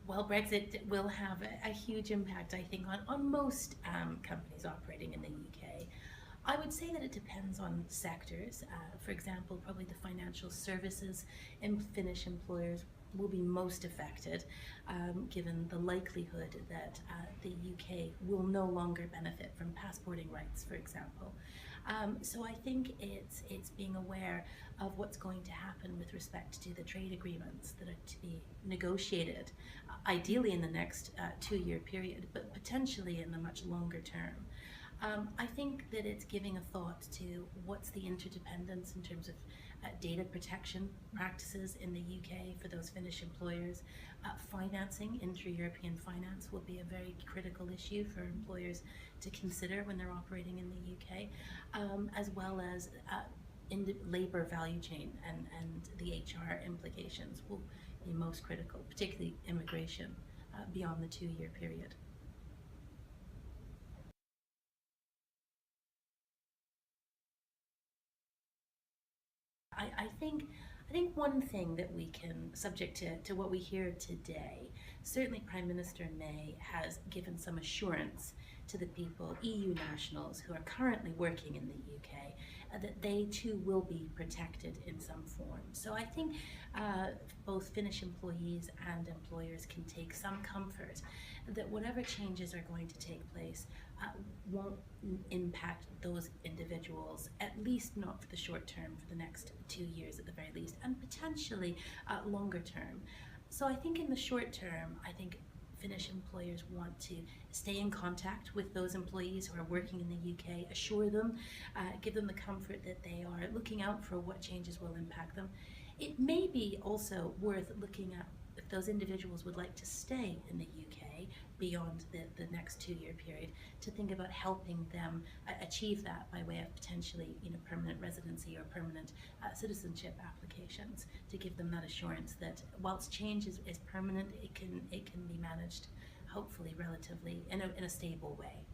Well, Brexit will have a huge impact, I think, on most companies operating in the UK. I would say that it depends on sectors. For example, probably the financial services and Finnish employers will be most affected, given the likelihood that the UK will no longer benefit from passporting rights, for example. So I think it's being aware of what's going to happen with respect to the trade agreements that are to be negotiated, ideally in the next 2-year period, but potentially in the much longer term. I think that it's giving a thought to what's the interdependence in terms of data protection practices in the UK for those Finnish employers. Financing, intra-European finance, will be a very critical issue for employers to consider when they're operating in the UK, as well as in the labor value chain and the HR implications will be most critical, particularly immigration beyond the 2-year period. I think one thing that we can, subject to what we hear today, certainly Prime Minister May has given some assurance to the people, EU nationals who are currently working in the UK, that they too will be protected in some form. So I think both Finnish employees and employers can take some comfort that whatever changes are going to take place won't impact those individuals, at least not for the short term, for the next 2 years at the very least, and potentially longer term. So I think in the short term, I think Finnish employers want to stay in contact with those employees who are working in the UK, assure them, give them the comfort that they are looking out for what changes will impact them. It may be also worth looking at if those individuals would like to stay in the UK beyond the next 2-year period, to think about helping them achieve that by way of potentially permanent residency or permanent citizenship applications, to give them that assurance that whilst change is permanent, it can be managed hopefully relatively in a stable way.